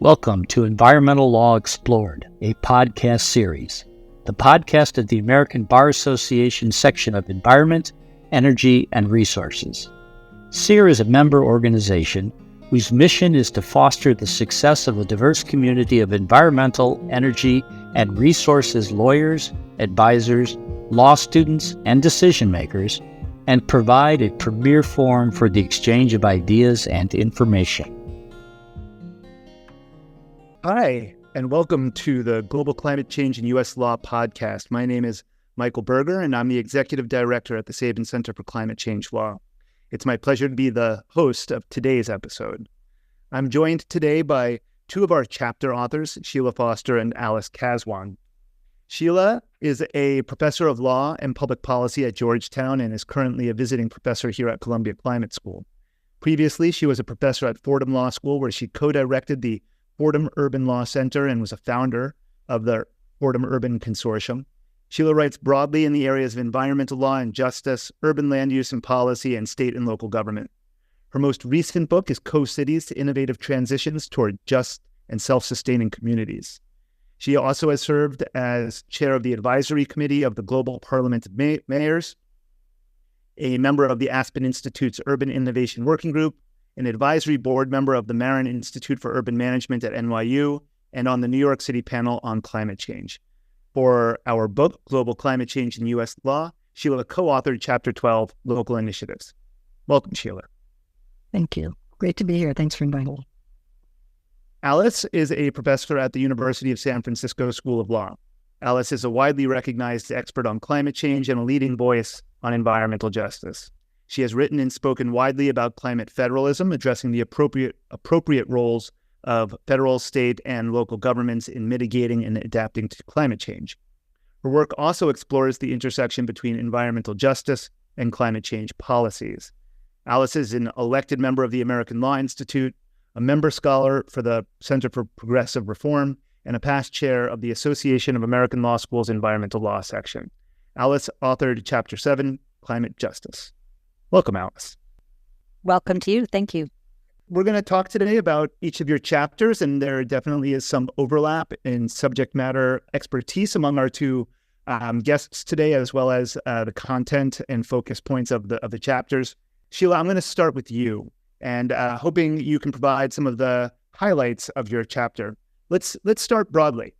Welcome to Environmental Law Explored, a podcast series, the podcast of the American Bar Association section of Environment, Energy, and Resources. SEER is a member organization whose mission is to foster the success of a diverse community of environmental, energy, and resources lawyers, advisors, law students, and decision makers, and provide a premier forum for the exchange of ideas and information. Hi, and welcome to the Global Climate Change and U.S. Law podcast. My name is Michael Berger, and I'm the Executive Director at the Sabin Center for Climate Change Law. It's my pleasure to be the host of today's episode. I'm joined today by two of our chapter authors, Sheila Foster and Alice Kaswan. Sheila is a professor of law and public policy at Georgetown and is currently a visiting professor here at Columbia Climate School. Previously, she was a professor at Fordham Law School, where she co-directed the Fordham Urban Law Center and was a founder of the Fordham Urban Consortium. Sheila writes broadly in the areas of environmental law and justice, urban land use and policy, and state and local government. Her most recent book is Co-Cities to Innovative Transitions Toward Just and Self-Sustaining Communities. She also has served as chair of the advisory committee of the Global Parliament of Mayors, a member of the Aspen Institute's Urban Innovation Working Group, an advisory board member of the Marin Institute for Urban Management at NYU, and on the New York City panel on climate change. For our book, Global Climate Change and U.S. Law, Sheila co-authored Chapter 12, Local Initiatives. Welcome, Sheila. Thank you. Great to be here. Thanks for inviting me. Alice is a professor at the University of San Francisco School of Law. Alice is a widely recognized expert on climate change and a leading voice on environmental justice. She has written and spoken widely about climate federalism, addressing the appropriate roles of federal, state, and local governments in mitigating and adapting to climate change. Her work also explores the intersection between environmental justice and climate change policies. Alice is an elected member of the American Law Institute, a member scholar for the Center for Progressive Reform, and a past chair of the Association of American Law Schools Environmental Law section. Alice authored Chapter 7, Climate Justice. Welcome, Alice. Welcome to you. Thank you. We're going to talk today about each of your chapters, and there definitely is some overlap in subject matter expertise among our two guests today, as well as the content and focus points of the chapters. Sheila, I'm going to start with you, and hoping you can provide some of the highlights of your chapter. Let's start broadly.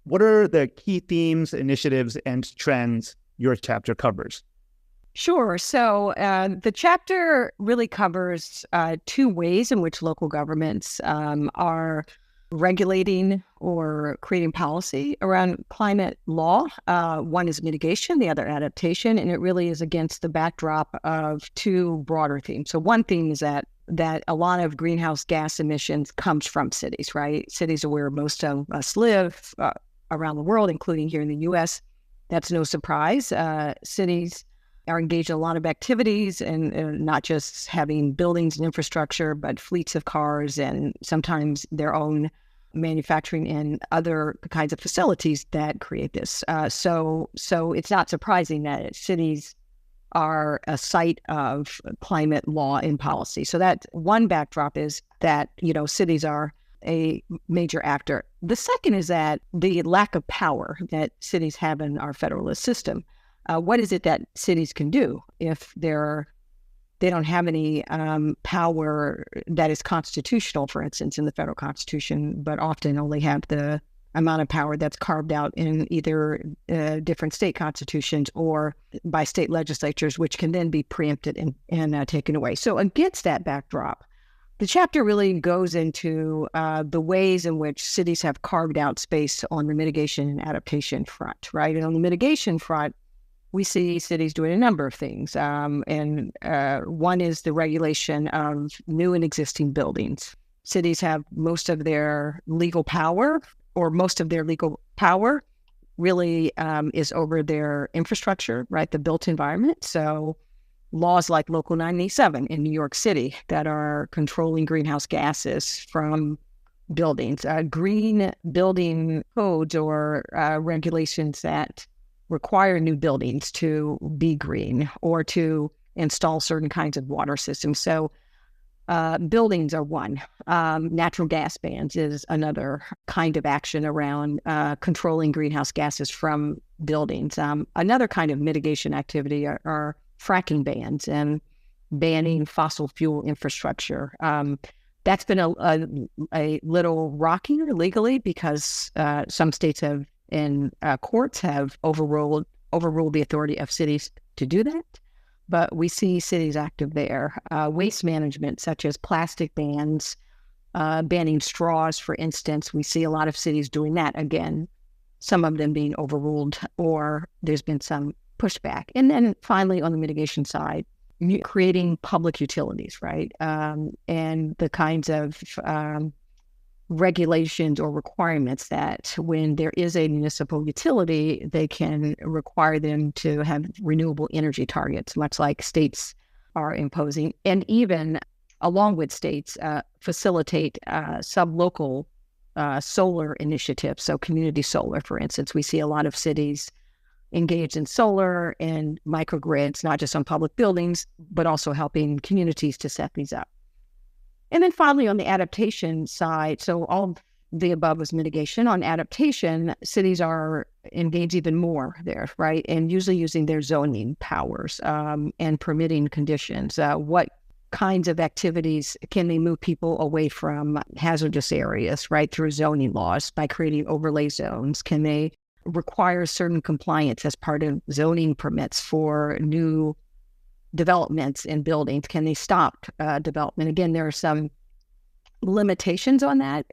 What are the key themes, initiatives, and trends your chapter covers? Sure. So the chapter really covers two ways in which local governments are regulating or creating policy around climate law. One is mitigation, the other adaptation, and it really is against the backdrop of two broader themes. So one theme is that a lot of greenhouse gas emissions comes from cities, right? Cities are where most of us live around the world, including here in the U.S. That's no surprise. Cities are engaged in a lot of activities and not just having buildings and infrastructure, but fleets of cars and sometimes their own manufacturing and other kinds of facilities that create this. So it's not surprising that cities are a site of climate law and policy. So that one backdrop is that, cities are a major actor. The second is that the lack of power that cities have in our federalist system. What is it that cities can do if they don't have any power that is constitutional, for instance, in the federal constitution, but often only have the amount of power that's carved out in either different state constitutions or by state legislatures, which can then be preempted and taken away. So against that backdrop, the chapter really goes into the ways in which cities have carved out space on the mitigation and adaptation front, right? And on the mitigation front, we see cities doing a number of things. And one is the regulation of new and existing buildings. Cities have most of their legal power really is over their infrastructure, right? The built environment. So laws like Local 97 in New York City that are controlling greenhouse gases from buildings, green building codes or regulations that require new buildings to be green or to install certain kinds of water systems. So Buildings are one. Natural gas bans is another kind of action around controlling greenhouse gases from buildings. Another kind of mitigation activity are fracking bans and banning fossil fuel infrastructure. That's been a little rockier legally because some states have and courts have overruled the authority of cities to do that. But we see cities active there. Waste management, such as plastic bans, banning straws, for instance. We see a lot of cities doing that. Again, some of them being overruled or there's been some pushback. And then finally, on the mitigation side, creating public utilities, right? And the kinds of regulations or requirements that when there is a municipal utility, they can require them to have renewable energy targets, much like states are imposing, and even along with states, facilitate sub-local solar initiatives. So community solar, for instance, we see a lot of cities engaged in solar and microgrids, not just on public buildings, but also helping communities to set these up. And then finally, on the adaptation side, so all of the above was mitigation. On adaptation, cities are engaged even more there, right? And usually using their zoning powers and permitting conditions. What kinds of activities can they move people away from hazardous areas, right, through zoning laws by creating overlay zones? Can they require certain compliance as part of zoning permits for new developments in buildings? Can they stop development? Again, there are some limitations on that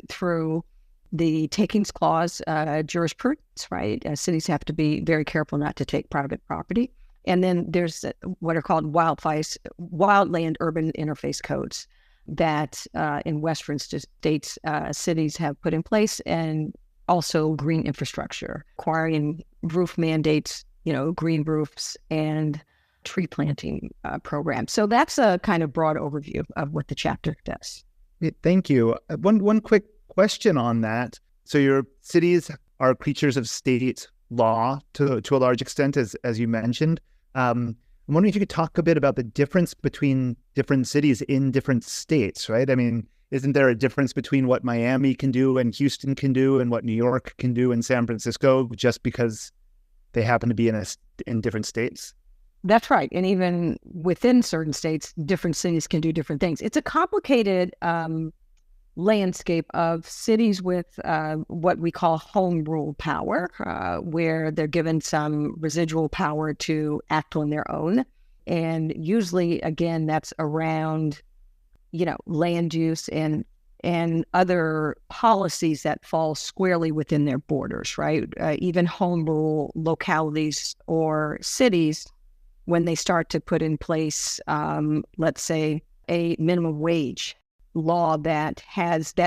through the takings clause jurisprudence, right? Cities have to be very careful not to take private property. And then there's what are called wildland urban interface codes that in Western states, cities have put in place, and also green infrastructure, requiring roof mandates, green roofs and tree planting program. So that's a kind of broad overview of what the chapter does. Thank you. One quick question on that. So your cities are creatures of state law to a large extent, as you mentioned. I'm wondering if you could talk a bit about the difference between different cities in different states, right? I mean, isn't there a difference between what Miami can do and Houston can do and what New York can do and San Francisco just because they happen to be in different states? That's right. And even within certain states, different cities can do different things. It's a complicated landscape of cities with what we call home rule power, where they're given some residual power to act on their own. And usually, again, that's around, land use and other policies that fall squarely within their borders, right? Even home rule localities or cities, when they start to put in place, let's say, a minimum wage law that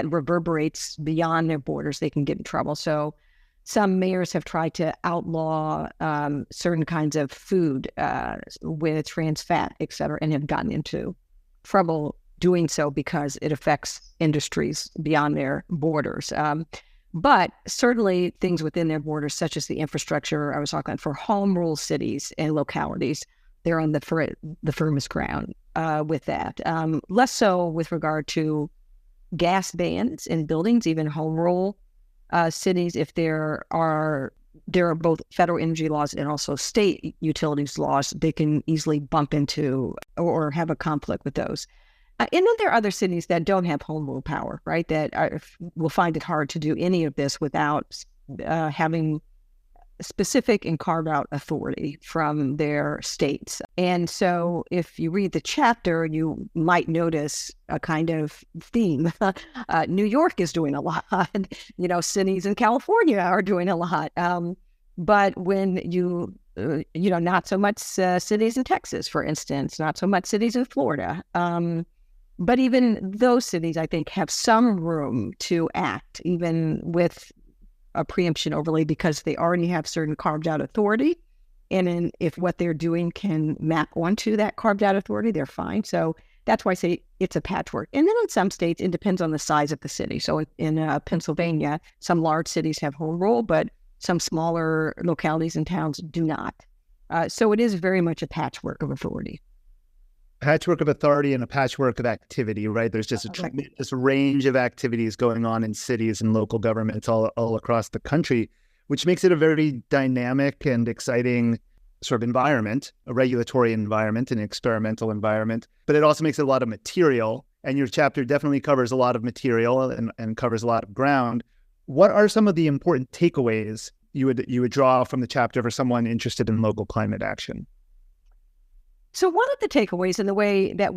reverberates beyond their borders, they can get in trouble. So some mayors have tried to outlaw certain kinds of food with trans fat, et cetera, and have gotten into trouble doing so because it affects industries beyond their borders. But certainly things within their borders, such as the infrastructure I was talking about for home rule cities and localities, they're on the firmest ground with that. Less so with regard to gas bans in buildings, even home rule cities. If there are both federal energy laws and also state utilities laws, they can easily bump into or have a conflict with those. And then there are other cities that don't have home rule power, right, that will find it hard to do any of this without having specific and carved out authority from their states. And so if you read the chapter, you might notice a kind of theme. New York is doing a lot. Cities in California are doing a lot. But when not so much cities in Texas, for instance, not so much cities in Florida. But even those cities, I think, have some room to act, even with a preemption overlay, because they already have certain carved out authority. And if what they're doing can map onto that carved out authority, they're fine. So that's why I say it's a patchwork. And then in some states, it depends on the size of the city. So in Pennsylvania, some large cities have home rule, but some smaller localities and towns do not. So it is very much a patchwork of authority. patchwork of authority and a patchwork of activity, right? There's just a tremendous range of activities going on in cities and local governments all across the country, which makes it a very dynamic and exciting sort of environment, a regulatory environment, an experimental environment. But it also makes it a lot of material. And your chapter definitely covers a lot of material and covers a lot of ground. What are some of the important takeaways you would draw from the chapter for someone interested in local climate action? So one of the takeaways in the way that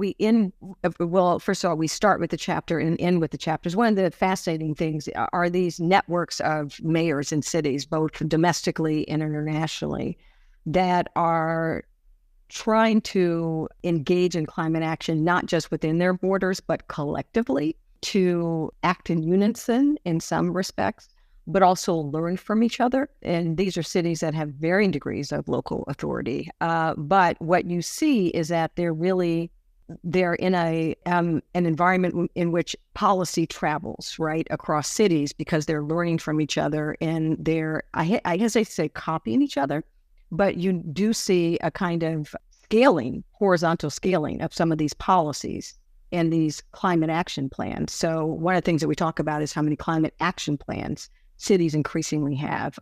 first of all, we start with the chapter and end with the chapters. One of the fascinating things are these networks of mayors in cities, both domestically and internationally, that are trying to engage in climate action, not just within their borders, but collectively to act in unison in some respects, but also learn from each other. And these are cities that have varying degrees of local authority. But what you see is that they're in an environment in which policy travels right across cities because they're learning from each other and they're, I hesitate to say copying each other, but you do see a kind of horizontal scaling of some of these policies and these climate action plans. So one of the things that we talk about is how many climate action plans cities increasingly have.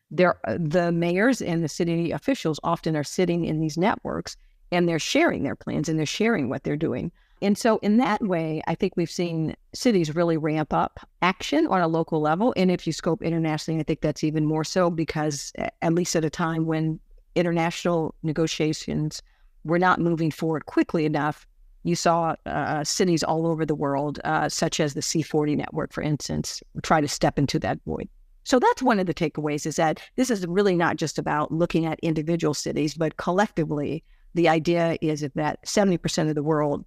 The mayors and the city officials often are sitting in these networks and they're sharing their plans and they're sharing what they're doing. And so in that way, I think we've seen cities really ramp up action on a local level. And if you scope internationally, I think that's even more so because at least at a time when international negotiations were not moving forward quickly enough, you saw cities all over the world, such as the C40 network, for instance, try to step into that void. So that's one of the takeaways, is that this is really not just about looking at individual cities, but collectively, the idea is that 70% of the world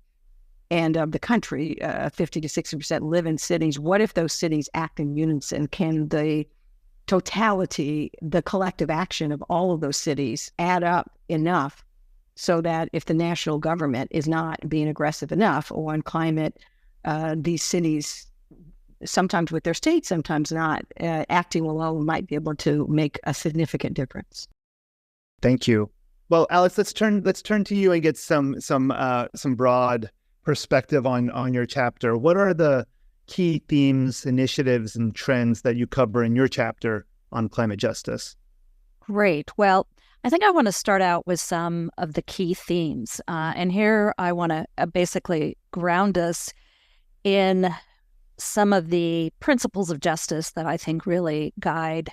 and of the country, 50 to 60% live in cities. What if those cities act in unison? Can the totality, the collective action of all of those cities add up enough so that if the national government is not being aggressive enough on climate, these cities, sometimes with their state, sometimes not, acting alone might be able to make a significant difference. Thank you. Well, Alice, let's turn to you and get some broad perspective on your chapter. What are the key themes, initiatives, and trends that you cover in your chapter on climate justice? Great. Well, I think I want to start out with some of the key themes. And here I want to basically ground us in some of the principles of justice that I think really guide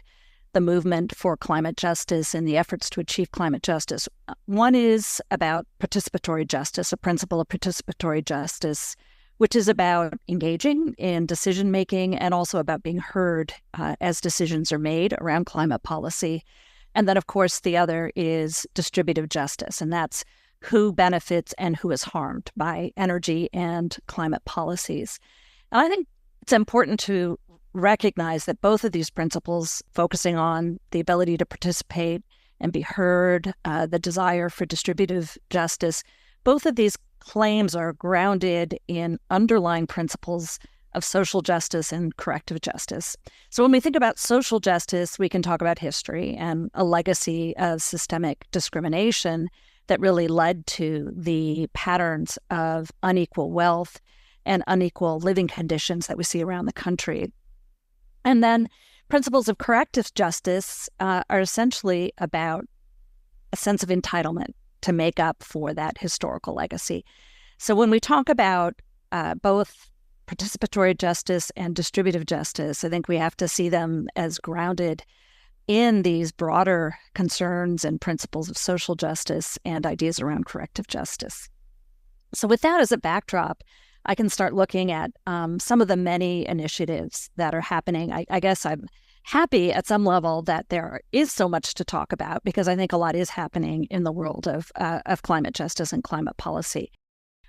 the movement for climate justice and the efforts to achieve climate justice. One is about participatory justice, a principle of participatory justice, which is about engaging in decision-making and also about being heard as decisions are made around climate policy. And then, of course, the other is distributive justice, and that's who benefits and who is harmed by energy and climate policies. And I think it's important to recognize that both of these principles, focusing on the ability to participate and be heard, the desire for distributive justice, both of these claims are grounded in underlying principles of social justice and corrective justice. So when we think about social justice, we can talk about history and a legacy of systemic discrimination that really led to the patterns of unequal wealth and unequal living conditions that we see around the country. And then principles of corrective justice are essentially about a sense of entitlement to make up for that historical legacy. So when we talk about both participatory justice and distributive justice, I think we have to see them as grounded in these broader concerns and principles of social justice and ideas around corrective justice. So with that as a backdrop, I can start looking at some of the many initiatives that are happening. I guess I'm happy at some level that there is so much to talk about because I think a lot is happening in the world of climate justice and climate policy.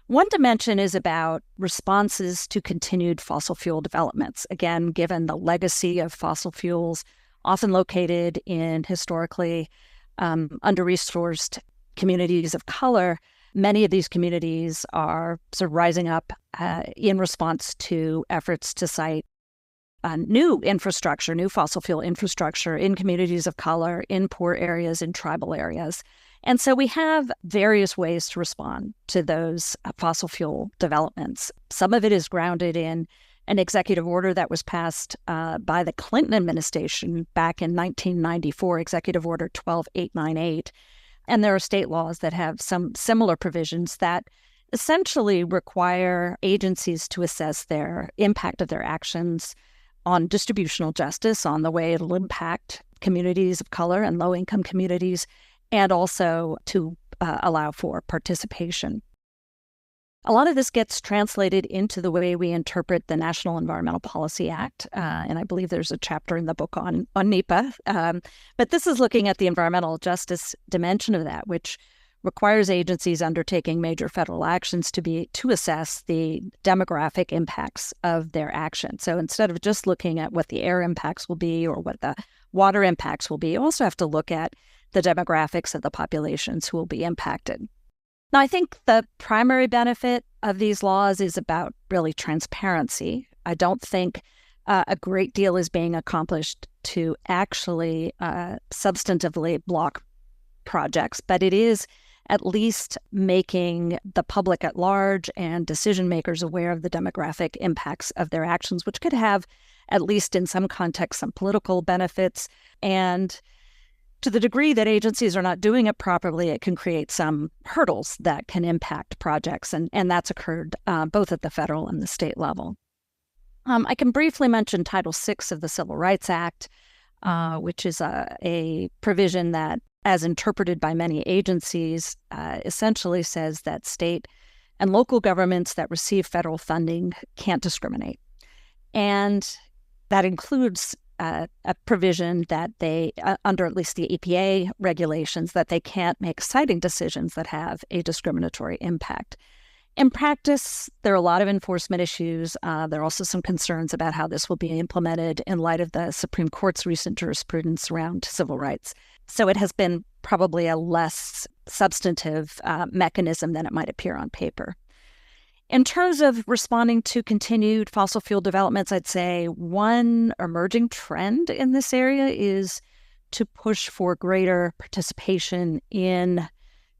One dimension is about responses to continued fossil fuel developments. Again, given the legacy of fossil fuels, often located in historically under-resourced communities of color, many of these communities are sort of rising up in response to efforts to site new infrastructure, new fossil fuel infrastructure in communities of color, in poor areas, in tribal areas. And so we have various ways to respond to those fossil fuel developments. Some of it is grounded in an executive order that was passed by the Clinton administration back in 1994, Executive Order 12898. And there are state laws that have some similar provisions that essentially require agencies to assess their impact of their actions on distributional justice, on the way it'll impact communities of color and low-income communities, and also to allow for participation. A lot of this gets translated into the way we interpret the National Environmental Policy Act, and I believe there's a chapter in the book on NEPA. But this is looking at the environmental justice dimension of that, which requires agencies undertaking major federal actions to assess the demographic impacts of their action. So instead of just looking at what the air impacts will be or what the water impacts will be, you also have to look at the demographics of the populations who will be impacted. Now, I think the primary benefit of these laws is about really transparency. I don't think a great deal is being accomplished to actually substantively block projects, but it is at least making the public at large and decision makers aware of the demographic impacts of their actions, which could have, at least in some contexts, some political benefits. And to the degree that agencies are not doing it properly, it can create some hurdles that can impact projects. And that's occurred both at the federal and the state level. I can briefly mention Title VI of the Civil Rights Act, which is a provision that, as interpreted by many agencies, essentially says that state and local governments that receive federal funding can't discriminate. And that includes a provision that they, under at least the EPA regulations, that they can't make siting decisions that have a discriminatory impact. In practice, there are a lot of enforcement issues. There are also some concerns about how this will be implemented in light of the Supreme Court's recent jurisprudence around civil rights. So it has been probably a less substantive mechanism than it might appear on paper. In terms of responding to continued fossil fuel developments, I'd say one emerging trend in this area is to push for greater participation in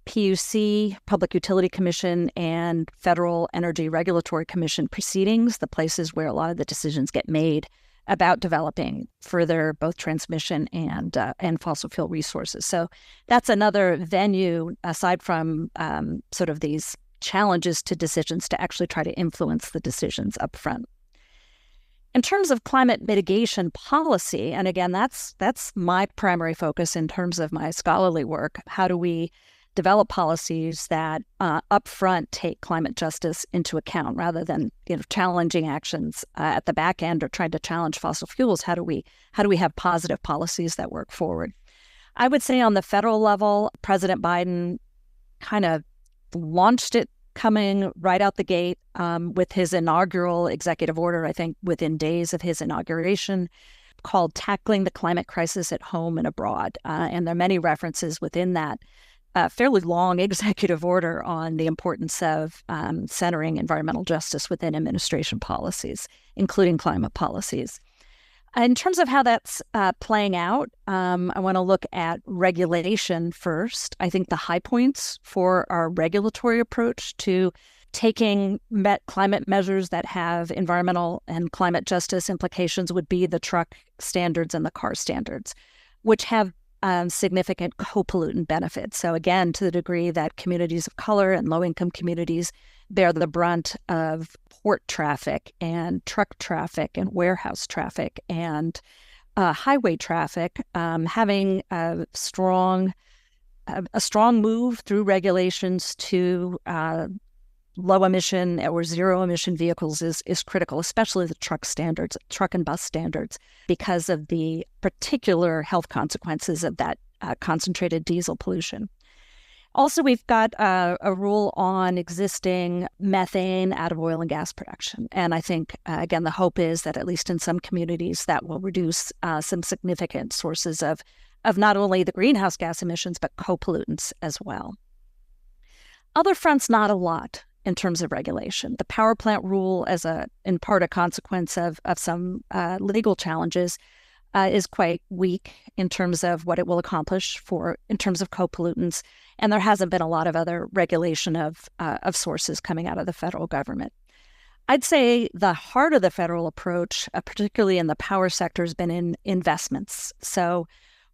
PUC, Public Utility Commission, and Federal Energy Regulatory Commission proceedings, the places where a lot of the decisions get made about developing further both transmission and fossil fuel resources. So that's another venue, aside from sort of these challenges to decisions, to actually try to influence the decisions up front. In terms of climate mitigation policy, and again, that's my primary focus in terms of my scholarly work. How do we develop policies that upfront take climate justice into account rather than challenging actions at the back end or trying to challenge fossil fuels? How do we have positive policies that work forward? I would say on the federal level, President Biden kind of launched it coming right out the gate with his inaugural executive order, I think within days of his inauguration, called Tackling the Climate Crisis at Home and Abroad. And there are many references within that fairly long executive order on the importance of centering environmental justice within administration policies, including climate policies. In terms of how that's playing out, I want to look at regulation first. I think the high points for our regulatory approach to taking climate measures that have environmental and climate justice implications would be the truck standards and the car standards, which have significant co-pollutant benefits. So again, to the degree that communities of color and low-income communities bear the brunt of port traffic and truck traffic and warehouse traffic and highway traffic, having a strong move through regulations to low emission or zero emission vehicles is critical, especially the truck and bus standards, because of the particular health consequences of that concentrated diesel pollution. Also, we've got a rule on existing methane out of oil and gas production. And I think, again, the hope is that at least in some communities that will reduce some significant sources of not only the greenhouse gas emissions, but co-pollutants as well. Other fronts, not a lot in terms of regulation. The power plant rule, as in part a consequence of some legal challenges, is quite weak in terms of what it will accomplish in terms of co-pollutants, and there hasn't been a lot of other regulation of sources coming out of the federal government. I'd say the heart of the federal approach, particularly in the power sector, has been in investments. So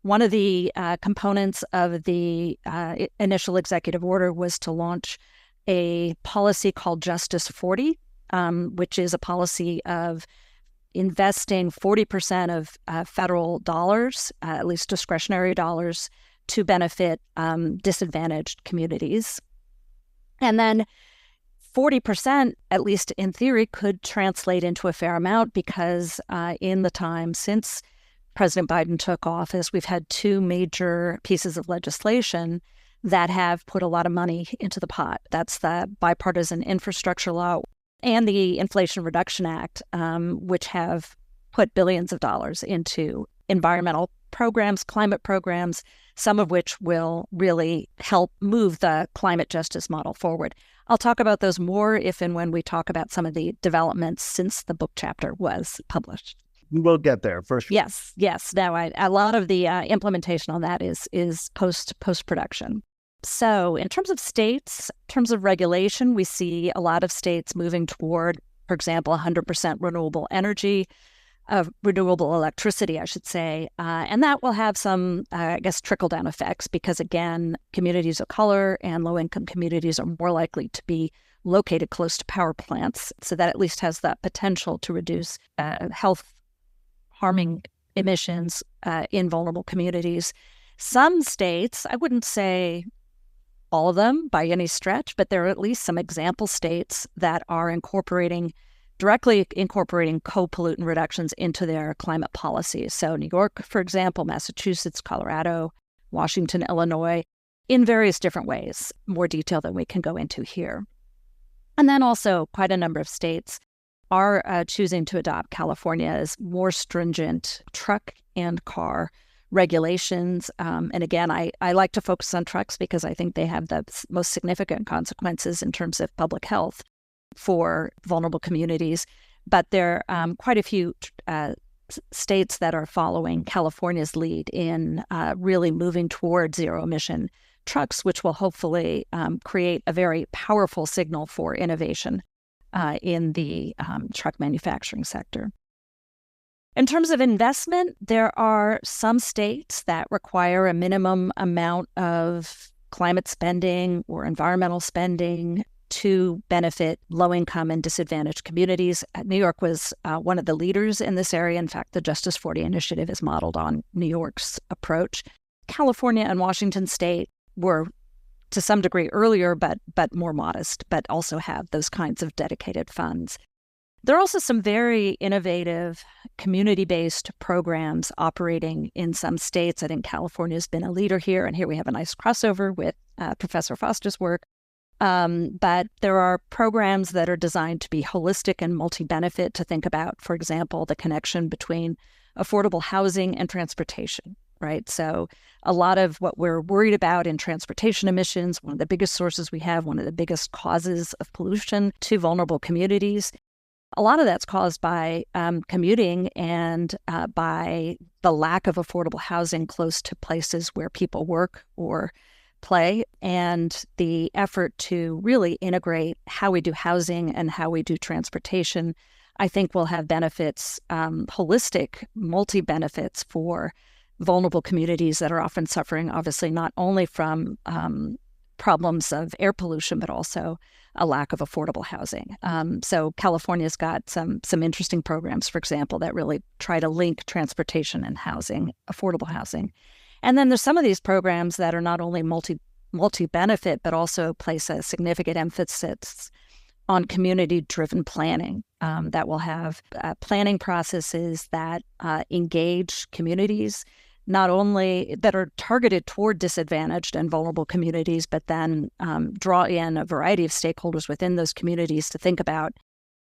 one of the components of the initial executive order was to launch a policy called Justice 40, which is a policy of investing 40% of federal dollars, at least discretionary dollars, to benefit disadvantaged communities. And then 40%, at least in theory, could translate into a fair amount because in the time since President Biden took office, we've had two major pieces of legislation that have put a lot of money into the pot. That's the bipartisan infrastructure law and the Inflation Reduction Act, which have put billions of dollars into environmental programs, climate programs, some of which will really help move the climate justice model forward. I'll talk about those more if and when we talk about some of the developments since the book chapter was published. We'll get there for sure. Yes. Now, a lot of the implementation on that is post-production. So in terms of states, in terms of regulation, we see a lot of states moving toward, for example, 100% renewable energy, renewable electricity, I should say. And that will have some, trickle-down effects because, again, communities of color and low-income communities are more likely to be located close to power plants. So that at least has that potential to reduce health-harming emissions in vulnerable communities. Some states, I wouldn't say all of them by any stretch, but there are at least some example states that are directly incorporating co-pollutant reductions into their climate policies. So New York, for example, Massachusetts, Colorado, Washington, Illinois, in various different ways, more detail than we can go into here. And then also quite a number of states are choosing to adopt California's more stringent truck and car regulations. And again, I like to focus on trucks because I think they have the most significant consequences in terms of public health for vulnerable communities. But there are quite a few states that are following California's lead in really moving toward zero-emission trucks, which will hopefully create a very powerful signal for innovation in the truck manufacturing sector. In terms of investment, there are some states that require a minimum amount of climate spending or environmental spending to benefit low-income and disadvantaged communities. New York was one of the leaders in this area. In fact, the Justice 40 initiative is modeled on New York's approach. California and Washington State were, to some degree, earlier, but more modest, but also have those kinds of dedicated funds. There are also some very innovative community-based programs operating in some states. I think California has been a leader here, and here we have a nice crossover with Professor Foster's work. But there are programs that are designed to be holistic and multi-benefit, to think about, for example, the connection between affordable housing and transportation, right? So a lot of what we're worried about in transportation emissions, one of the biggest sources we have, one of the biggest causes of pollution to vulnerable communities, a lot of that's caused by commuting and by the lack of affordable housing close to places where people work or play, and the effort to really integrate how we do housing and how we do transportation, I think will have benefits, holistic, multi-benefits for vulnerable communities that are often suffering, obviously, not only from problems of air pollution, but also a lack of affordable housing. So California's got some interesting programs, for example, that really try to link transportation and housing, affordable housing. And then there's some of these programs that are not only multi-benefit, but also place a significant emphasis on community-driven planning that will have planning processes that engage communities, not only that are targeted toward disadvantaged and vulnerable communities, but then draw in a variety of stakeholders within those communities to think about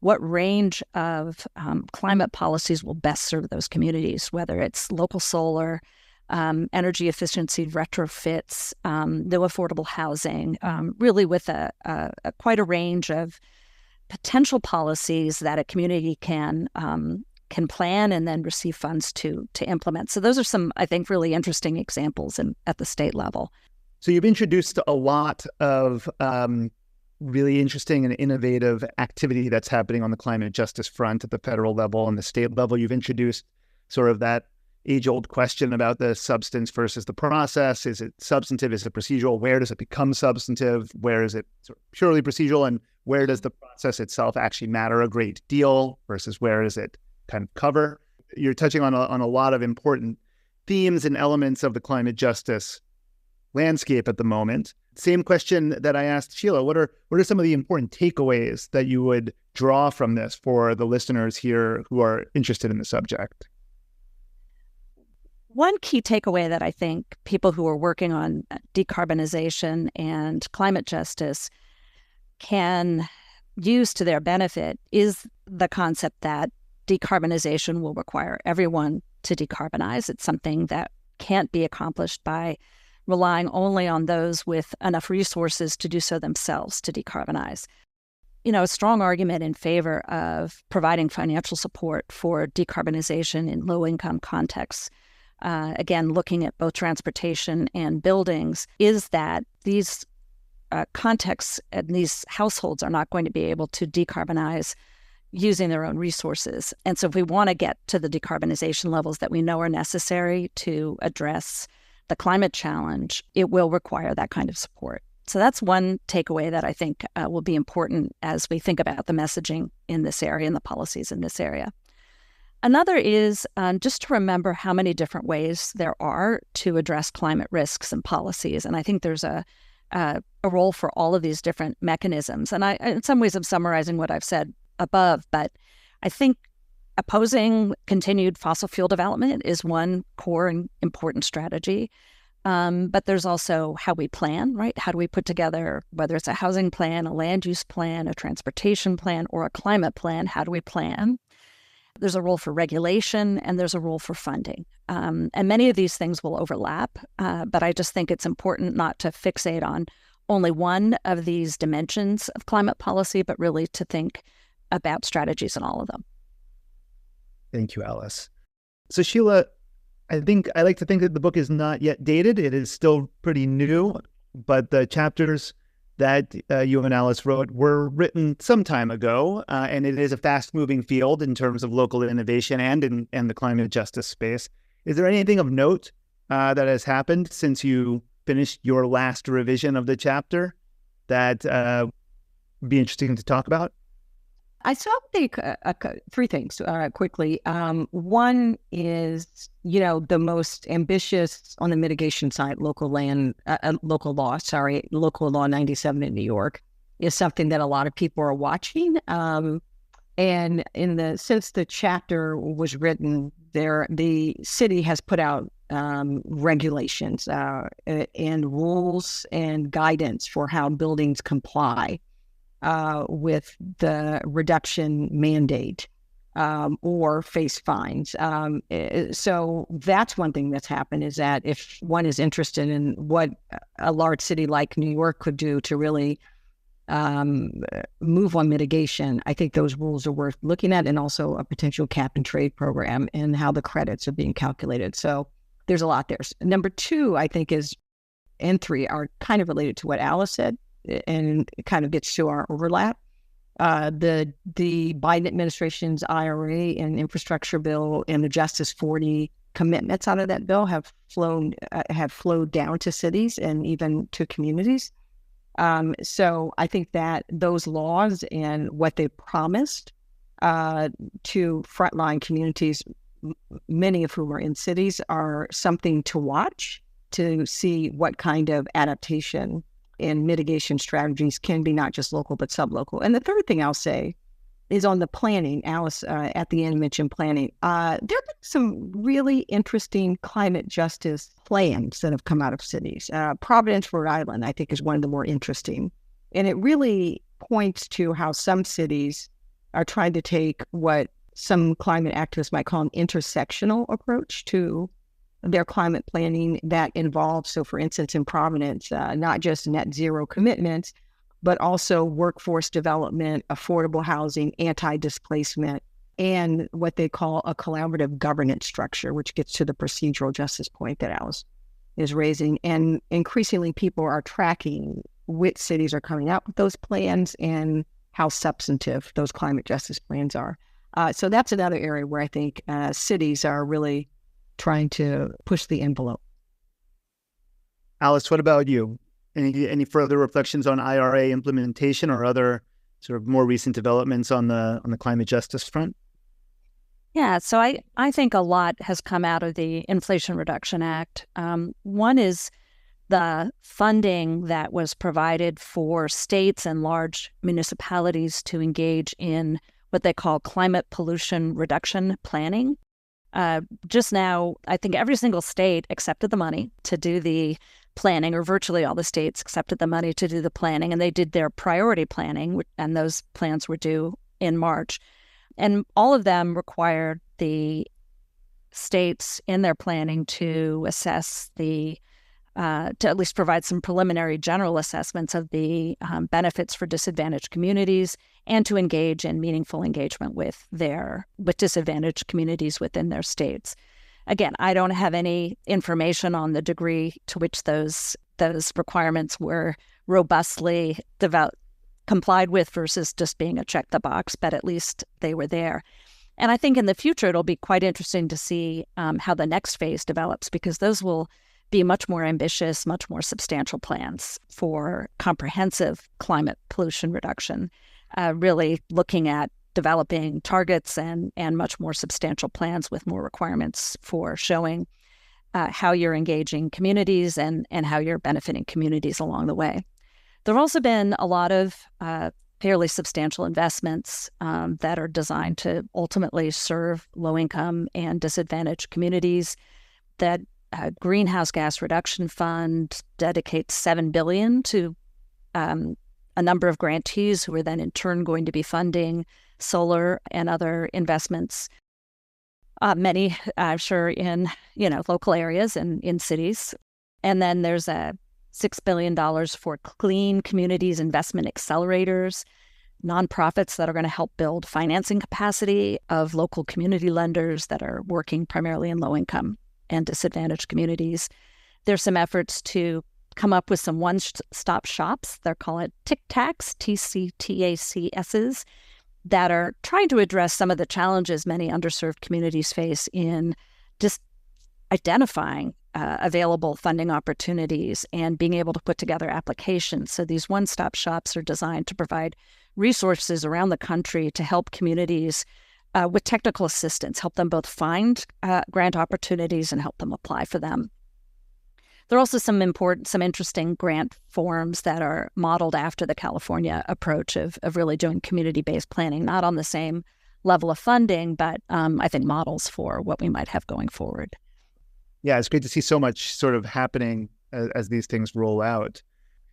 what range of climate policies will best serve those communities, whether it's local solar, energy efficiency retrofits, no affordable housing, really with quite a range of potential policies that a community can can plan and then receive funds to implement. So those are some, I think, really interesting examples at the state level. So you've introduced a lot of really interesting and innovative activity that's happening on the climate justice front at the federal level and the state level. You've introduced sort of that age-old question about the substance versus the process. Is it substantive? Is it procedural? Where does it become substantive? Where is it sort of purely procedural? And where does the process itself actually matter a great deal versus where does it kind of cover? You're touching on a lot of important themes and elements of the climate justice landscape at the moment. Same question that I asked Sheila. What are some of the important takeaways that you would draw from this for the listeners here who are interested in the subject? One key takeaway that I think people who are working on decarbonization and climate justice can use to their benefit is the concept that decarbonization will require everyone to decarbonize. It's something that can't be accomplished by relying only on those with enough resources to do so themselves to decarbonize. A strong argument in favor of providing financial support for decarbonization in low-income contexts, again, looking at both transportation and buildings, is that these contexts and these households are not going to be able to decarbonize using their own resources. And so if we want to get to the decarbonization levels that we know are necessary to address the climate challenge, it will require that kind of support. So that's one takeaway that I think will be important as we think about the messaging in this area and the policies in this area. Another is just to remember how many different ways there are to address climate risks and policies. And I think there's a role for all of these different mechanisms. And in some ways, I'm summarizing what I've said above, but I think opposing continued fossil fuel development is one core and important strategy. But there's also how we plan, right? How do we put together, whether it's a housing plan, a land use plan, a transportation plan, or a climate plan, how do we plan? There's a role for regulation and there's a role for funding. And many of these things will overlap, but I just think it's important not to fixate on only one of these dimensions of climate policy, but really to think about strategies in all of them. Thank you, Alice. So Sheila, I like to think that the book is not yet dated. It is still pretty new, but the chapters that you and Alice wrote were written some time ago, and it is a fast-moving field in terms of local innovation and in the climate justice space. Is there anything of note that has happened since you finished your last revision of the chapter that would be interesting to talk about? I saw three things quickly. One is, the most ambitious on the mitigation side, local law 97 in New York is something that a lot of people are watching. And since the chapter was written, the city has put out regulations and rules and guidance for how buildings comply with the reduction mandate or face fines. So that's one thing that's happened, is that if one is interested in what a large city like New York could do to really move on mitigation, I think those rules are worth looking at, and also a potential cap and trade program and how the credits are being calculated. So there's a lot there. Number two, I think, and three are kind of related to what Alice said, and it kind of gets to our overlap. The Biden administration's IRA and infrastructure bill and the Justice 40 commitments out of that bill have flowed down to cities and even to communities. So I think that those laws and what they promised to frontline communities, many of whom are in cities, are something to watch to see what kind of adaptation and mitigation strategies can be not just local, but sublocal. And the third thing I'll say is on the planning. Alice at the end mentioned planning. There have been some really interesting climate justice plans that have come out of cities. Providence, Rhode Island, I think, is one of the more interesting. And it really points to how some cities are trying to take what some climate activists might call an intersectional approach to their climate planning that involves, so for instance, in Providence, not just net zero commitments, but also workforce development, affordable housing, anti-displacement, and what they call a collaborative governance structure, which gets to the procedural justice point that Alice is raising. And increasingly, people are tracking which cities are coming out with those plans and how substantive those climate justice plans are. So that's another area where I think cities are really trying to push the envelope. Alice, what about you? Any further reflections on IRA implementation or other sort of more recent developments on the climate justice front? Yeah, so I think a lot has come out of the Inflation Reduction Act. One is the funding that was provided for states and large municipalities to engage in what they call climate pollution reduction planning. Just now, I think every single state accepted the money to do the planning, or virtually all the states accepted the money to do the planning, and they did their priority planning, and those plans were due in March. And all of them required the states in their planning to assess to at least provide some preliminary general assessments of the benefits for disadvantaged communities, and to engage in meaningful engagement with disadvantaged communities within their states. Again, I don't have any information on the degree to which those requirements were robustly complied with versus just being a check the box, but at least they were there. And I think in the future, it'll be quite interesting to see how the next phase develops, because those will be much more ambitious, much more substantial plans for comprehensive climate pollution reduction, really looking at developing targets and much more substantial plans with more requirements for showing how you're engaging communities and how you're benefiting communities along the way. There have also been a lot of fairly substantial investments that are designed to ultimately serve low-income and disadvantaged communities. That Greenhouse Gas Reduction Fund dedicates $7 billion to a number of grantees who are then in turn going to be funding solar and other investments, many, I'm sure, in local areas and in cities. And then there's a $6 billion for Clean Communities Investment Accelerators, nonprofits that are going to help build financing capacity of local community lenders that are working primarily in low-income and disadvantaged communities. There's some efforts to come up with some one-stop shops. They're called TICTACs, TCTACSs, that are trying to address some of the challenges many underserved communities face in just identifying available funding opportunities and being able to put together applications. So these one-stop shops are designed to provide resources around the country to help communities with technical assistance, help them both find grant opportunities and help them apply for them. There are also some interesting grant forms that are modeled after the California approach of really doing community-based planning, not on the same level of funding, but I think models for what we might have going forward. Yeah, it's great to see so much sort of happening as these things roll out.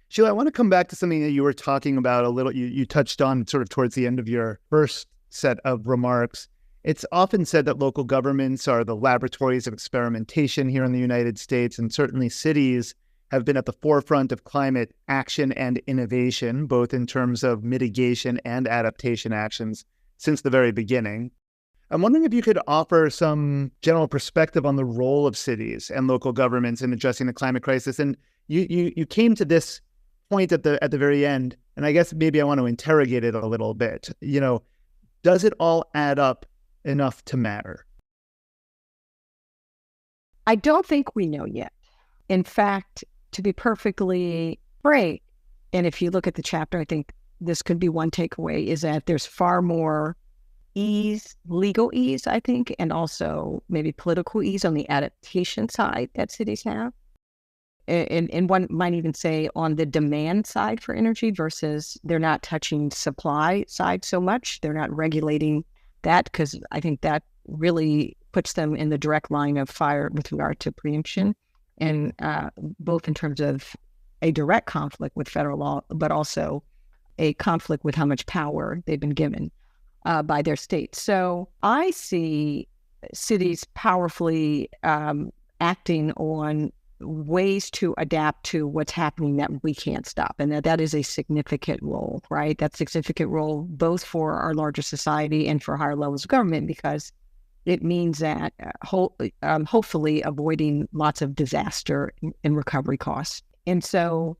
Sheila, I want to come back to something that you were talking about a little. You touched on sort of towards the end of your first set of remarks. It's often said that local governments are the laboratories of experimentation here in the United States, and certainly cities have been at the forefront of climate action and innovation, both in terms of mitigation and adaptation actions since the very beginning. I'm wondering if you could offer some general perspective on the role of cities and local governments in addressing the climate crisis. And you came to this point at the very end, and I guess maybe I want to interrogate it a little bit. Does it all add up enough to matter? I don't think we know yet. In fact, to be perfectly frank, and if you look at the chapter, I think this could be one takeaway, is that there's far more legal ease, I think, and also maybe political ease on the adaptation side that cities have. And one might even say on the demand side for energy versus they're not touching supply side so much. They're not regulating that, because I think that really puts them in the direct line of fire with regard to preemption, and both in terms of a direct conflict with federal law, but also a conflict with how much power they've been given by their state. So I see cities powerfully acting on ways to adapt to what's happening that we can't stop. And that is a significant role, right? That's a significant role both for our larger society and for higher levels of government, because it means that hopefully avoiding lots of disaster and recovery costs. And so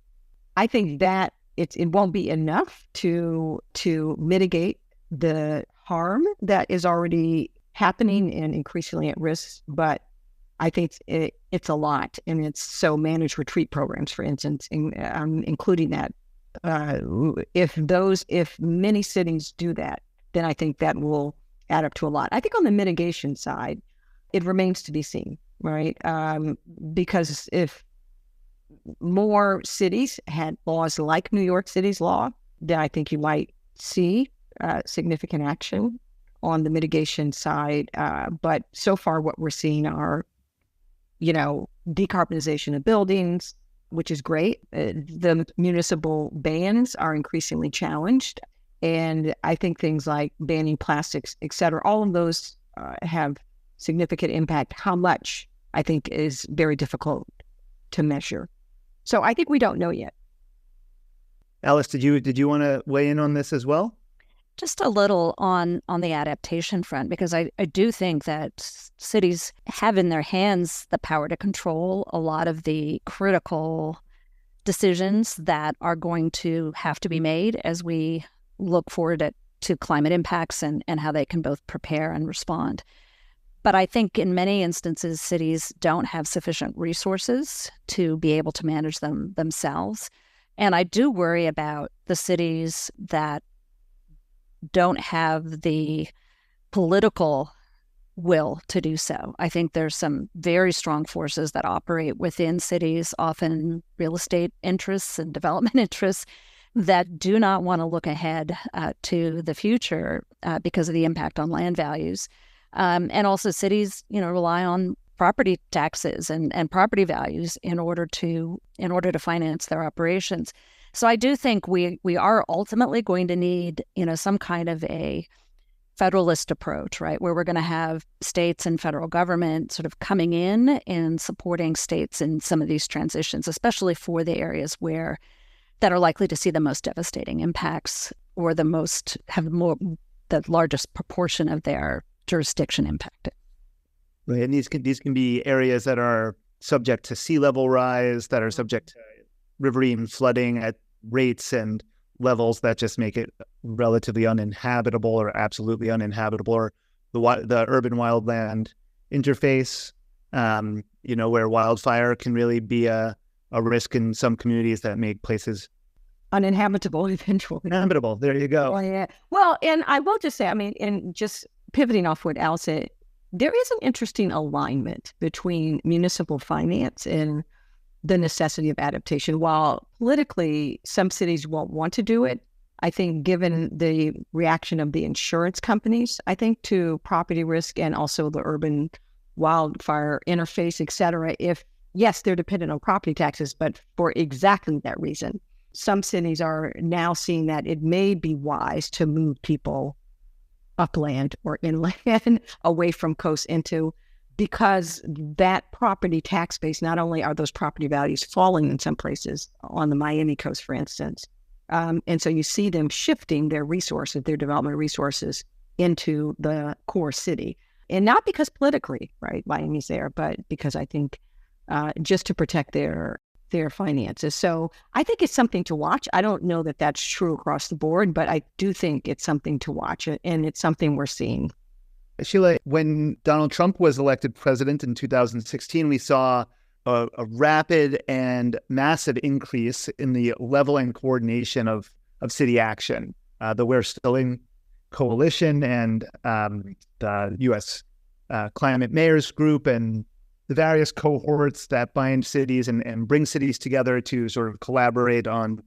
I think that it won't be enough to mitigate the harm that is already happening and increasingly at risk, but I think it's a lot. And it's so managed retreat programs, for instance, including that. If many cities do that, then I think that will add up to a lot. I think on the mitigation side, it remains to be seen, right? Because if more cities had laws like New York City's law, then I think you might see significant action on the mitigation side. But so far, what we're seeing are, decarbonization of buildings, which is great. The municipal bans are increasingly challenged. And I think things like banning plastics, et cetera, all of those have significant impact. How much, I think, is very difficult to measure. So I think we don't know yet. Alice, did you want to weigh in on this as well? Just a little on the adaptation front, because I do think that cities have in their hands the power to control a lot of the critical decisions that are going to have to be made as we look forward to climate impacts and how they can both prepare and respond. But I think in many instances, cities don't have sufficient resources to be able to manage them themselves. And I do worry about the cities that don't have the political will to do so. I think there's some very strong forces that operate within cities, often real estate interests and development interests, that do not want to look ahead to the future because of the impact on land values. And also cities, rely on property taxes and property values in order to finance their operations. So I do think we are ultimately going to need, some kind of a federalist approach, right, where we're going to have states and federal government sort of coming in and supporting states in some of these transitions, especially for the areas that are likely to see the most devastating impacts or the largest proportion of their jurisdiction impacted. Right, and these can be areas that are subject to sea level rise, that are subject to riverine flooding at rates and levels that just make it relatively uninhabitable or absolutely uninhabitable, or the urban wildland interface, where wildfire can really be a risk in some communities that make places uninhabitable eventually. Uninhabitable. There you go. Oh, yeah. Well, and I will just say, and just pivoting off what Al said, there is an interesting alignment between municipal finance and the necessity of adaptation. While politically, some cities won't want to do it, I think given the reaction of the insurance companies, I think, to property risk and also the urban wildfire interface, et cetera, yes, they're dependent on property taxes, but for exactly that reason. Some cities are now seeing that it may be wise to move people upland or inland away from coast because that property tax base, not only are those property values falling in some places on the Miami coast, for instance, and so you see them shifting their resources, their development resources into the core city. And not because politically, right, Miami's there, but because I think just to protect their finances. So I think it's something to watch. I don't know that that's true across the board, but I do think it's something to watch, and it's something we're seeing. Sheila, when Donald Trump was elected president in 2016, we saw a rapid and massive increase in the level and coordination of city action. The We're Still In Coalition and the U.S. Climate Mayors Group and the various cohorts that bind cities and bring cities together to sort of collaborate on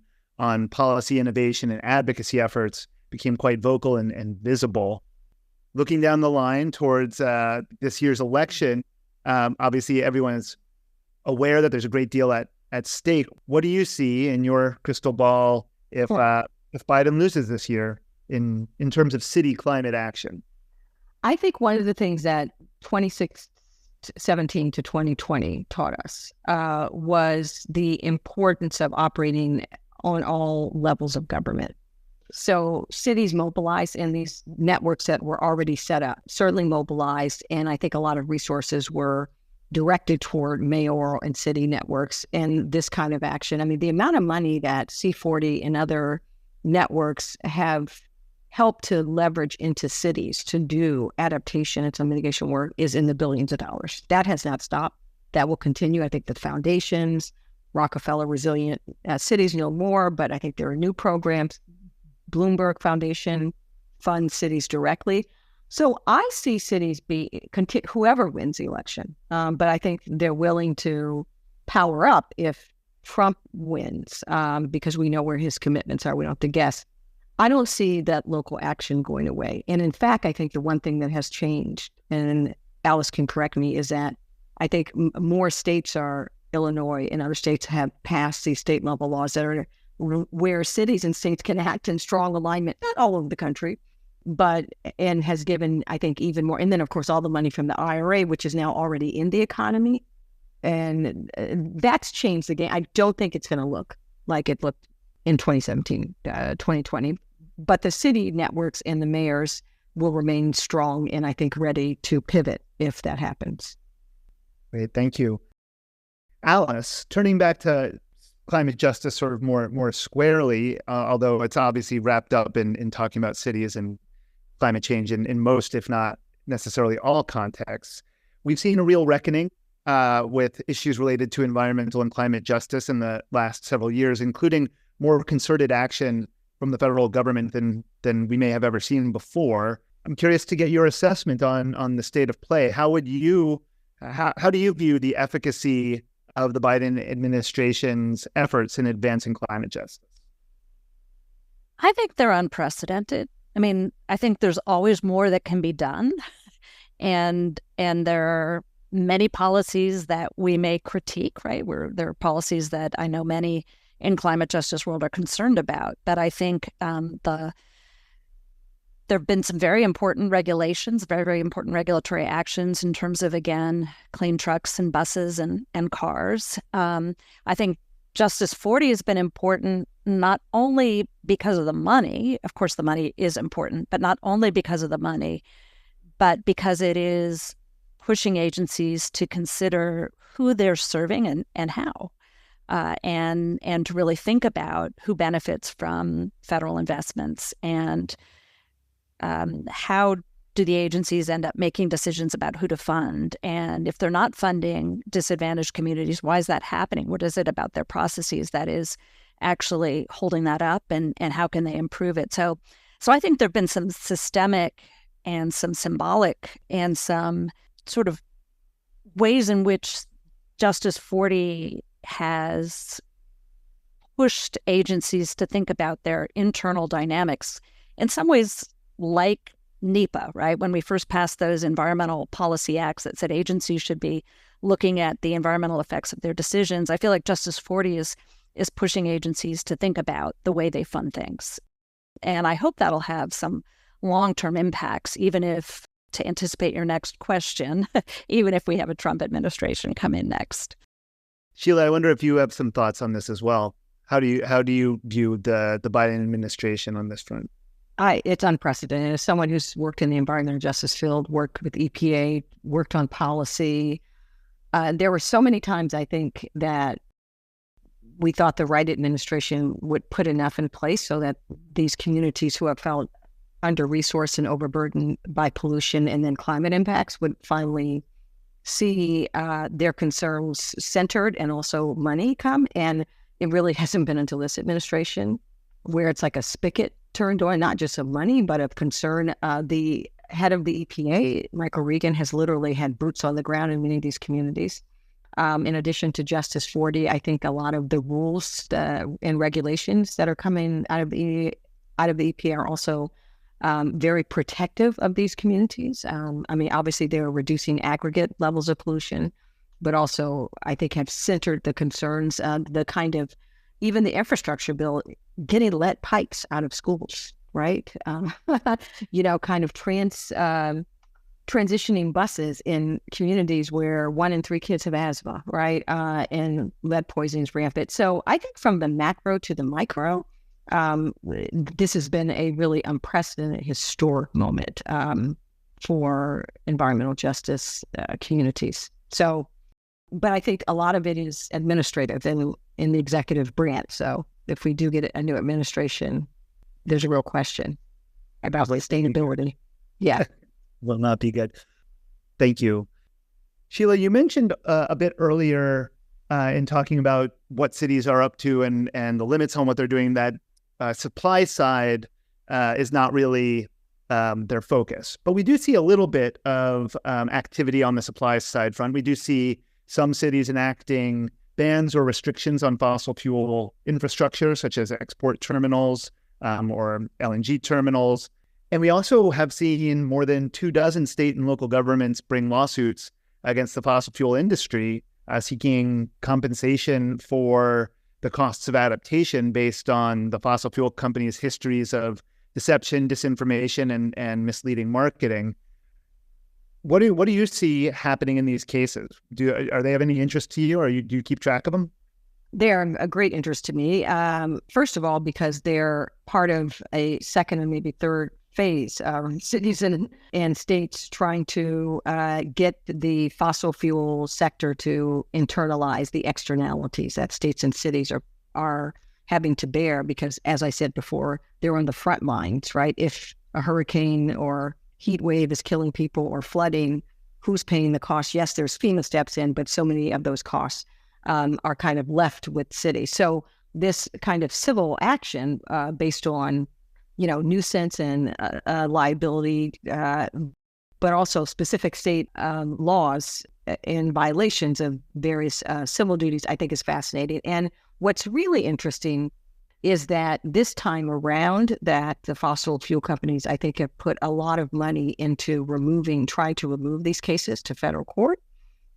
policy innovation and advocacy efforts became quite vocal and visible. Looking down the line towards this year's election, obviously everyone is aware that there's a great deal at stake. What do you see in your crystal ball if Biden loses this year in terms of city climate action? I think one of the things that 2017 to 2020 taught us was the importance of operating on all levels of government. So cities mobilized, and these networks that were already set up certainly mobilized, and I think a lot of resources were directed toward mayoral and city networks and this kind of action. I mean, the amount of money that C40 and other networks have helped to leverage into cities to do adaptation and some mitigation work is in the billions of dollars. That has not stopped. That will continue. I think the foundations, Rockefeller Resilient Cities know more, but I think there are new programs. Bloomberg Foundation funds cities directly. So I see cities whoever wins the election, but I think they're willing to power up if Trump wins, because we know where his commitments are. We don't have to guess. I don't see that local action going away. And in fact, I think the one thing that has changed, and Alice can correct me, is that I think more states Illinois and other states have passed these state level laws that are where cities and states can act in strong alignment, not all over the country, and has given, I think, even more. And then, of course, all the money from the IRA, which is now already in the economy. And that's changed the game. I don't think it's going to look like it looked in 2017, 2020. But the city networks and the mayors will remain strong and I think ready to pivot if that happens. Great, thank you. Alice, turning back to climate justice sort of more squarely, although it's obviously wrapped up in talking about cities and climate change in most, if not necessarily all contexts. We've seen a real reckoning with issues related to environmental and climate justice in the last several years, including more concerted action from the federal government than we may have ever seen before. I'm curious to get your assessment on the state of play. How do you view the efficacy of the Biden administration's efforts in advancing climate justice? I think they're unprecedented. I mean, I think there's always more that can be done. And there are many policies that we may critique, right? There are policies that I know many in climate justice world are concerned about. But I think there have been some very important regulations, very, very important regulatory actions in terms of, again, clean trucks and buses and cars. I think Justice 40 has been important not only because of the money, of course the money is important, but not only because of the money, but because it is pushing agencies to consider who they're serving and how, and to really think about who benefits from federal investments and how do the agencies end up making decisions about who to fund? And if they're not funding disadvantaged communities, why is that happening? What is it about their processes that is actually holding that up, and how can they improve it? So I think there have been some systemic and some symbolic and some sort of ways in which Justice 40 has pushed agencies to think about their internal dynamics, in some ways like NEPA, right? When we first passed those environmental policy acts that said agencies should be looking at the environmental effects of their decisions, I feel like Justice 40 is pushing agencies to think about the way they fund things. And I hope that'll have some long-term impacts, even if, to anticipate your next question, even if we have a Trump administration come in next. Sheila, I wonder if you have some thoughts on this as well. How do you view the Biden administration on this front? It's unprecedented. As someone who's worked in the environmental justice field, worked with EPA, worked on policy, there were so many times, I think, that we thought the right administration would put enough in place so that these communities who have felt under-resourced and overburdened by pollution and then climate impacts would finally see their concerns centered and also money come. And it really hasn't been until this administration where it's like a spigot turned on, not just of money, but of concern. The head of the EPA, Michael Regan, has literally had boots on the ground in many of these communities. In addition to Justice 40, I think a lot of the rules and regulations that are coming out of the EPA are also very protective of these communities. I mean, obviously, they're reducing aggregate levels of pollution, but also, I think, have centered the concerns, the kind of, even the infrastructure bill, getting lead pipes out of schools, right? Kind of transitioning buses in communities where 1 in 3 kids have asthma, right? And lead poisoning is rampant. So I think from the macro to the micro, this has been a really unprecedented historic moment for environmental justice communities. So, but I think a lot of it is administrative in the executive branch. So if we do get a new administration, there's a real question about sustainability. Yeah. Will not be good. Thank you. Sheila, you mentioned a bit earlier in talking about what cities are up to and the limits on what they're doing, that supply side is not really their focus. But we do see a little bit of activity on the supply side front. We do see some cities enacting bans or restrictions on fossil fuel infrastructure, such as export terminals or LNG terminals. And we also have seen more than 24 state and local governments bring lawsuits against the fossil fuel industry, seeking compensation for the costs of adaptation based on the fossil fuel companies' histories of deception, disinformation, and misleading marketing. What do you see happening in these cases? Are they of any interest to you, or do you keep track of them? They're a great interest to me. First of all, because they're part of a second and maybe third phase, cities and states trying to get the fossil fuel sector to internalize the externalities that states and cities are having to bear, because, as I said before, they're on the front lines, right? If a hurricane or heat wave is killing people or flooding, who's paying the cost? Yes, there's FEMA steps in, but so many of those costs are kind of left with cities. So this kind of civil action based on nuisance and liability, but also specific state laws and violations of various civil duties, I think is fascinating. And what's really interesting is that this time around, that the fossil fuel companies, I think, have put a lot of money into trying to remove these cases to federal court,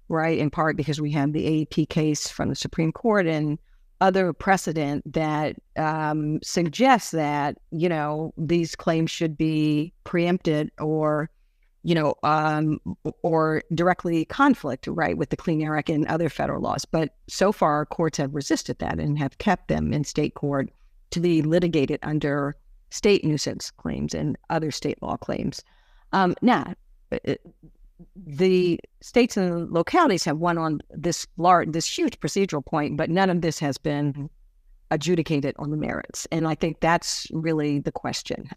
right? In part because we have the AEP case from the Supreme Court and other precedent that suggests that, these claims should be preempted or directly conflict, right, with the Clean Air Act and other federal laws. But so far, courts have resisted that and have kept them in state court to be litigated under state nuisance claims and other state law claims. Now, the states and localities have won on this huge procedural point, but none of this has been adjudicated on the merits. And I think that's really the question: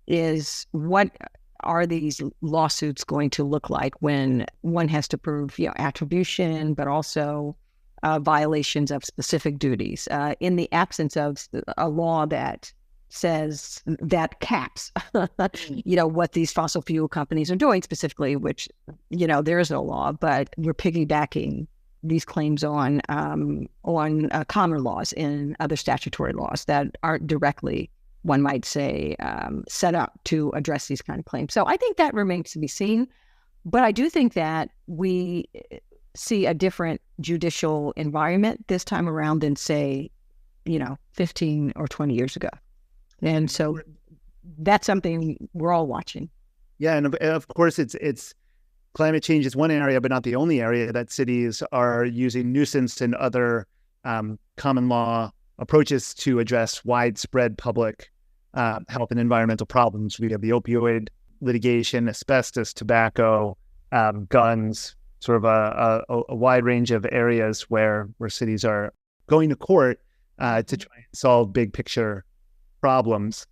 is what are these lawsuits going to look like when one has to prove, attribution, but also violations of specific duties in the absence of a law that says that caps, what these fossil fuel companies are doing specifically, which, there is no law, but we're piggybacking these claims on common laws and other statutory laws that aren't directly, one might say, set up to address these kind of claims. So I think that remains to be seen. But I do think that we see a different judicial environment this time around than, say, 15 or 20 years ago. And so that's something we're all watching. Yeah, and of course, it's climate change is one area, but not the only area that cities are using nuisance and other common law approaches to address widespread public health and environmental problems. We have the opioid litigation, asbestos, tobacco, guns, sort of a wide range of areas where cities are going to court to try and solve big picture problems.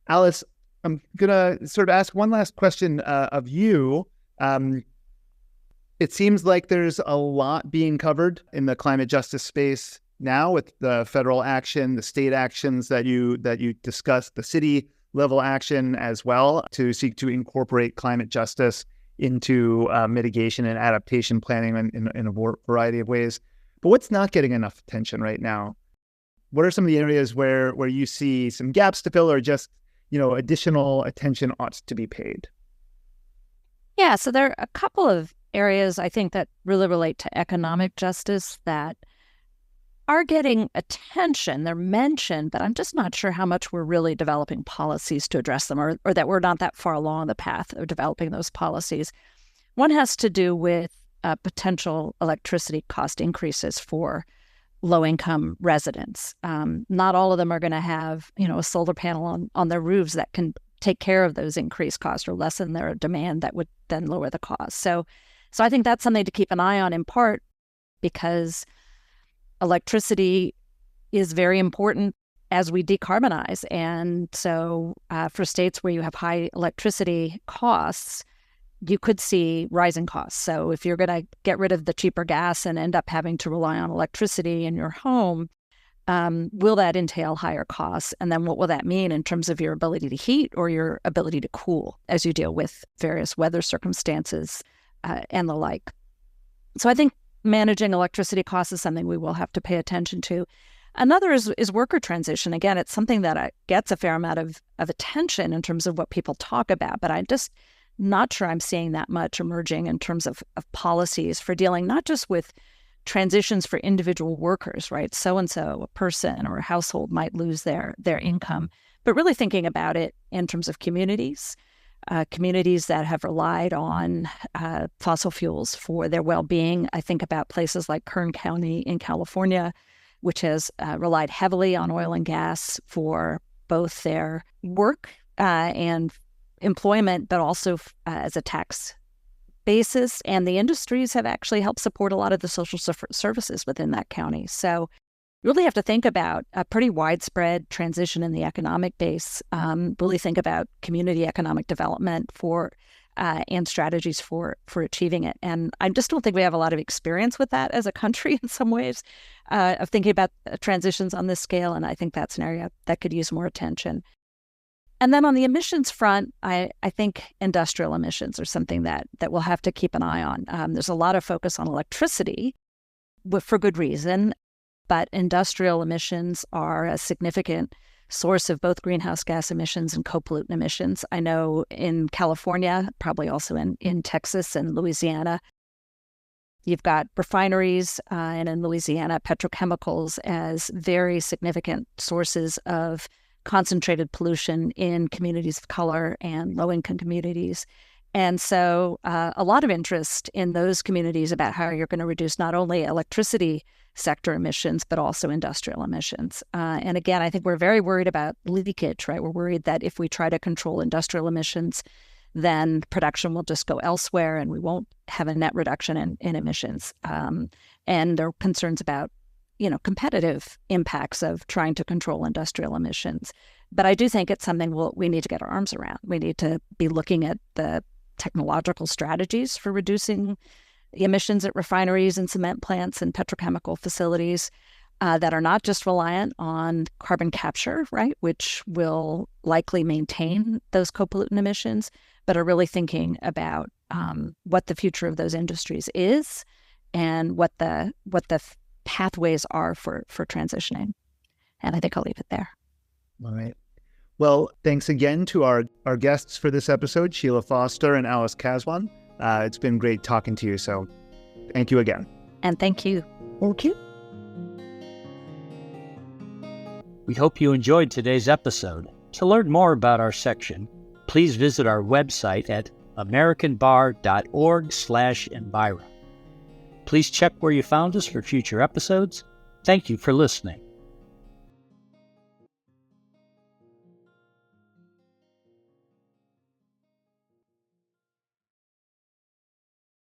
Alice, I'm going to sort of ask one last question of you. It seems like there's a lot being covered in the climate justice space now, with the federal action, the state actions that you discussed, the city level action as well, to seek to incorporate climate justice into mitigation and adaptation planning in a variety of ways. But what's not getting enough attention right now? What are some of the areas where you see some gaps to fill, or just, additional attention ought to be paid? Yeah, so there are a couple of areas I think that really relate to economic justice that are getting attention. They're mentioned, but I'm just not sure how much we're really developing policies to address them, or that we're not that far along the path of developing those policies. One has to do with potential electricity cost increases for low-income residents. Not all of them are going to have, a solar panel on their roofs that can take care of those increased costs or lessen their demand that would then lower the cost. So I think that's something to keep an eye on, in part because electricity is very important as we decarbonize. And so for states where you have high electricity costs, you could see rising costs. So if you're going to get rid of the cheaper gas and end up having to rely on electricity in your home, will that entail higher costs? And then what will that mean in terms of your ability to heat or your ability to cool as you deal with various weather circumstances and the like? So I think managing electricity costs is something we will have to pay attention to. Another is worker transition. Again, it's something that gets a fair amount of attention in terms of what people talk about, but I'm just not sure I'm seeing that much emerging in terms of policies for dealing not just with transitions for individual workers, right? So-and-so, a person or a household might lose their income, but really thinking about it in terms of communities that have relied on fossil fuels for their well-being. I think about places like Kern County in California, which has relied heavily on oil and gas for both their work and employment, but also as a tax basis. And the industries have actually helped support a lot of the social services within that county. So you really have to think about a pretty widespread transition in the economic base, really think about community economic development and strategies for achieving it. And I just don't think we have a lot of experience with that as a country in some ways, of thinking about transitions on this scale. And I think that's an area that could use more attention. And then on the emissions front, I think industrial emissions are something that we'll have to keep an eye on. There's a lot of focus on electricity for good reason, but industrial emissions are a significant source of both greenhouse gas emissions and co-pollutant emissions. I know in California, probably also in Texas and Louisiana, you've got refineries and in Louisiana, petrochemicals as very significant sources of concentrated pollution in communities of color and low-income communities. And so a lot of interest in those communities about how you're going to reduce not only electricity sector emissions, but also industrial emissions. And again, I think we're very worried about leakage, right? We're worried that if we try to control industrial emissions, then production will just go elsewhere and we won't have a net reduction in emissions. And there are concerns about competitive impacts of trying to control industrial emissions. But I do think it's something we need to get our arms around. We need to be looking at the technological strategies for reducing emissions at refineries and cement plants and petrochemical facilities that are not just reliant on carbon capture, right, which will likely maintain those co-pollutant emissions, but are really thinking about what the future of those industries is and what the pathways are for transitioning. And I think I'll leave it there. All right. Well, thanks again to our guests for this episode, Sheila Foster and Alice Kaswan. It's been great talking to you, so thank you again. And thank you. Thank you. We hope you enjoyed today's episode. To learn more about our section, please visit our website at americanbar.org/Enviro. Please check where you found us for future episodes. Thank you for listening.